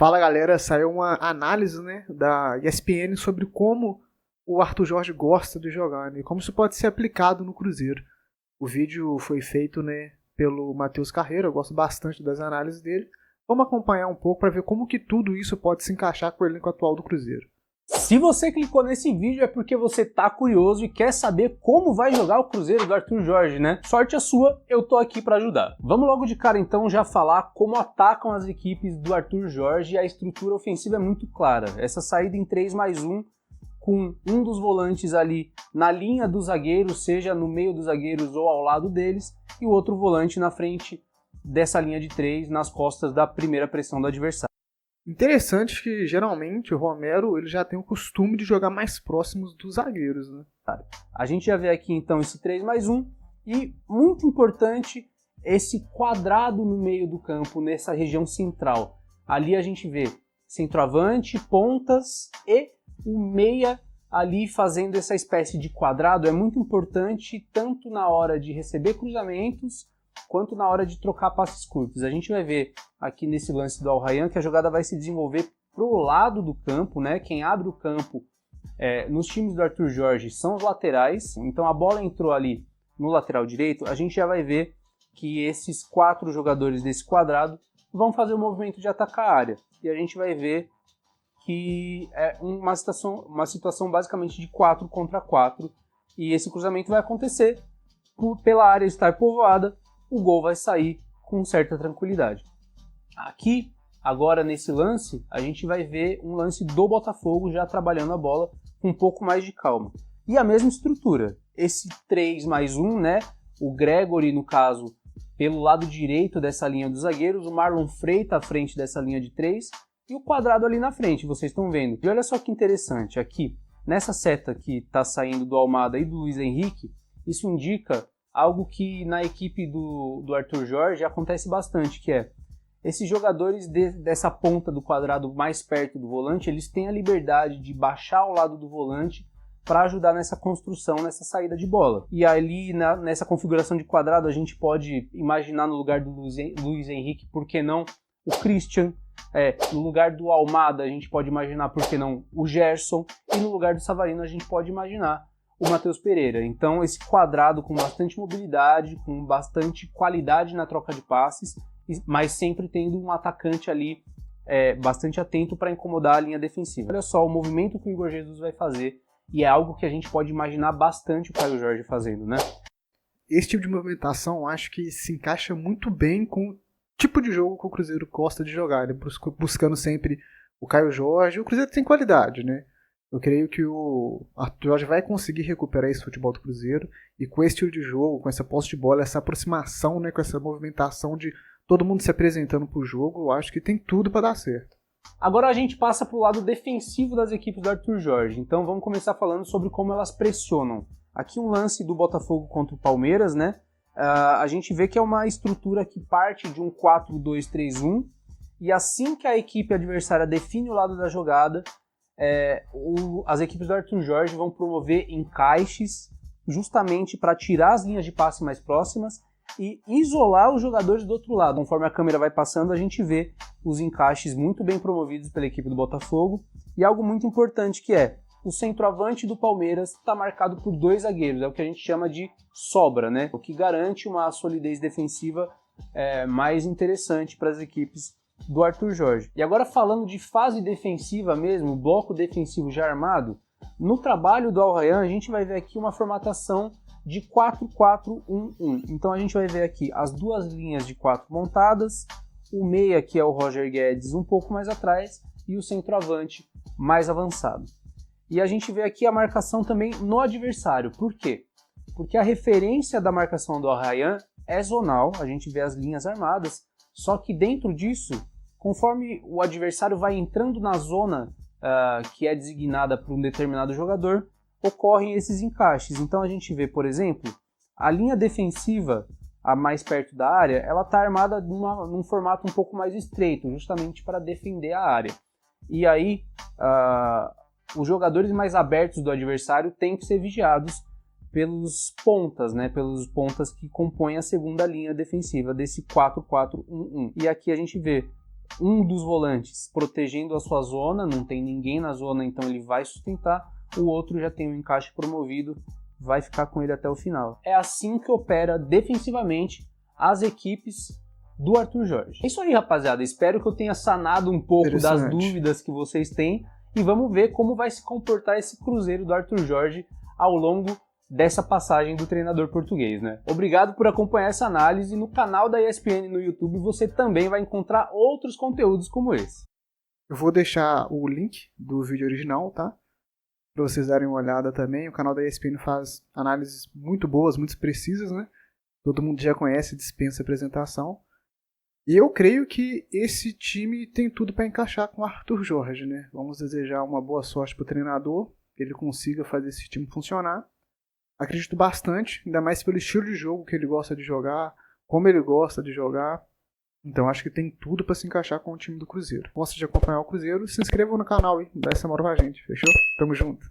Fala galera, saiu uma análise, né, da ESPN sobre como o Arthur Jorge gosta de jogar, né, e como isso pode ser aplicado no Cruzeiro. O vídeo foi feito, né, pelo Matheus Carreira, eu gosto bastante das análises dele. Vamos acompanhar um pouco para ver como que tudo isso pode se encaixar com o elenco atual do Cruzeiro. Se você clicou nesse vídeo é porque você tá curioso e quer saber como vai jogar o Cruzeiro do Arthur Jorge, né? Sorte a sua, eu tô aqui para ajudar. Vamos logo de cara então já falar como atacam as equipes do Arthur Jorge, e a estrutura ofensiva é muito clara. Essa saída em 3+1, com um dos volantes ali na linha dos zagueiros, seja no meio dos zagueiros ou ao lado deles, e o outro volante na frente dessa linha de 3, nas costas da primeira pressão do adversário. Interessante que, geralmente, o Romero ele já tem o costume de jogar mais próximos dos zagueiros, né? A gente já vê aqui, então, esse 3+1 e, muito importante, esse quadrado no meio do campo, nessa região central. Ali a gente vê centroavante, pontas e o meia ali fazendo essa espécie de quadrado. É muito importante, tanto na hora de receber cruzamentos, quanto na hora de trocar passes curtos. A gente vai ver aqui nesse lance do Al Rayyan que a jogada vai se desenvolver para o lado do campo, né? Quem abre o campo nos times do Arthur Jorge são os laterais. Então a bola entrou ali no lateral direito, a gente já vai ver que esses 4 jogadores desse quadrado vão fazer o movimento de atacar a área. E a gente vai ver que é uma situação basicamente de 4 contra 4. E esse cruzamento vai acontecer pela área estar povoada. O gol vai sair com certa tranquilidade. Aqui, agora nesse lance, a gente vai ver um lance do Botafogo já trabalhando a bola com um pouco mais de calma. E a mesma estrutura, esse 3+1, né? O Gregory, no caso, pelo lado direito dessa linha dos zagueiros, o Marlon Freitas à frente dessa linha de 3 e o quadrado ali na frente, vocês estão vendo. E olha só que interessante, aqui, nessa seta que está saindo do Almada e do Luiz Henrique, isso indica algo que na equipe do Arthur Jorge acontece bastante, que é esses jogadores dessa ponta do quadrado mais perto do volante, eles têm a liberdade de baixar ao lado do volante para ajudar nessa construção, nessa saída de bola. E ali nessa configuração de quadrado a gente pode imaginar no lugar do Luiz Henrique, por que não o Christian, no lugar do Almada a gente pode imaginar, por que não o Gerson, e no lugar do Savarino a gente pode imaginar o Matheus Pereira. Então esse quadrado com bastante mobilidade, com bastante qualidade na troca de passes, mas sempre tendo um atacante ali bastante atento para incomodar a linha defensiva. Olha só o movimento que o Igor Jesus vai fazer, e é algo que a gente pode imaginar bastante o Caio Jorge fazendo, né? Esse tipo de movimentação eu acho que se encaixa muito bem com o tipo de jogo que o Cruzeiro gosta de jogar, né? Buscando sempre o Caio Jorge. O Cruzeiro tem qualidade, né? Eu creio que o Arthur Jorge vai conseguir recuperar esse futebol do Cruzeiro, e com esse estilo de jogo, com essa posse de bola, essa aproximação, né, com essa movimentação de todo mundo se apresentando para o jogo, eu acho que tem tudo para dar certo. Agora a gente passa para o lado defensivo das equipes do Arthur Jorge, então vamos começar falando sobre como elas pressionam. Aqui um lance do Botafogo contra o Palmeiras, né? A gente vê que é uma estrutura que parte de um 4-2-3-1, e assim que a equipe adversária define o lado da jogada, as equipes do Arthur Jorge vão promover encaixes justamente para tirar as linhas de passe mais próximas e isolar os jogadores do outro lado. Conforme a câmera vai passando, a gente vê os encaixes muito bem promovidos pela equipe do Botafogo, e algo muito importante que é o centroavante do Palmeiras está marcado por 2 zagueiros, é o que a gente chama de sobra, né? O que garante uma solidez defensiva mais interessante para as equipes do Arthur Jorge. E agora falando de fase defensiva mesmo, bloco defensivo já armado, no trabalho do Al Rayyan a gente vai ver aqui uma formatação de 4-4-1-1. Então a gente vai ver aqui as 2 linhas de 4 montadas, o meia que é o Roger Guedes um pouco mais atrás e o centroavante mais avançado. E a gente vê aqui a marcação também no adversário. Por quê? Porque a referência da marcação do Al Rayyan é zonal, a gente vê as linhas armadas, só que dentro disso, conforme o adversário vai entrando na zona que é designada por um determinado jogador, ocorrem esses encaixes. Então a gente vê, por exemplo, a linha defensiva, a mais perto da área, ela está armada num formato um pouco mais estreito, justamente para defender a área. E aí, os jogadores mais abertos do adversário têm que ser vigiados pelos pontas, né? Pelos pontas que compõem a segunda linha defensiva desse 4-4-1-1. E aqui a gente vê um dos volantes protegendo a sua zona, não tem ninguém na zona, então ele vai sustentar, o outro já tem um encaixe promovido, vai ficar com ele até o final. É assim que opera defensivamente as equipes do Arthur Jorge. É isso aí, rapaziada. Espero que eu tenha sanado um pouco das dúvidas que vocês têm e vamos ver como vai se comportar esse Cruzeiro do Arthur Jorge ao longo dessa passagem do treinador português, né? Obrigado por acompanhar essa análise. No canal da ESPN no YouTube você também vai encontrar outros conteúdos como esse. Eu vou deixar o link do vídeo original, tá? Para vocês darem uma olhada também. O canal da ESPN faz análises muito boas, muito precisas, né? Todo mundo já conhece, dispensa apresentação. E eu creio que esse time tem tudo para encaixar com o Arthur Jorge, né? Vamos desejar uma boa sorte para o treinador, que ele consiga fazer esse time funcionar. Acredito bastante, ainda mais pelo estilo de jogo que ele gosta de jogar, como ele gosta de jogar. Então acho que tem tudo para se encaixar com o time do Cruzeiro. Gosta de acompanhar o Cruzeiro? Se inscrevam no canal e dá essa moral pra gente, fechou? Tamo junto!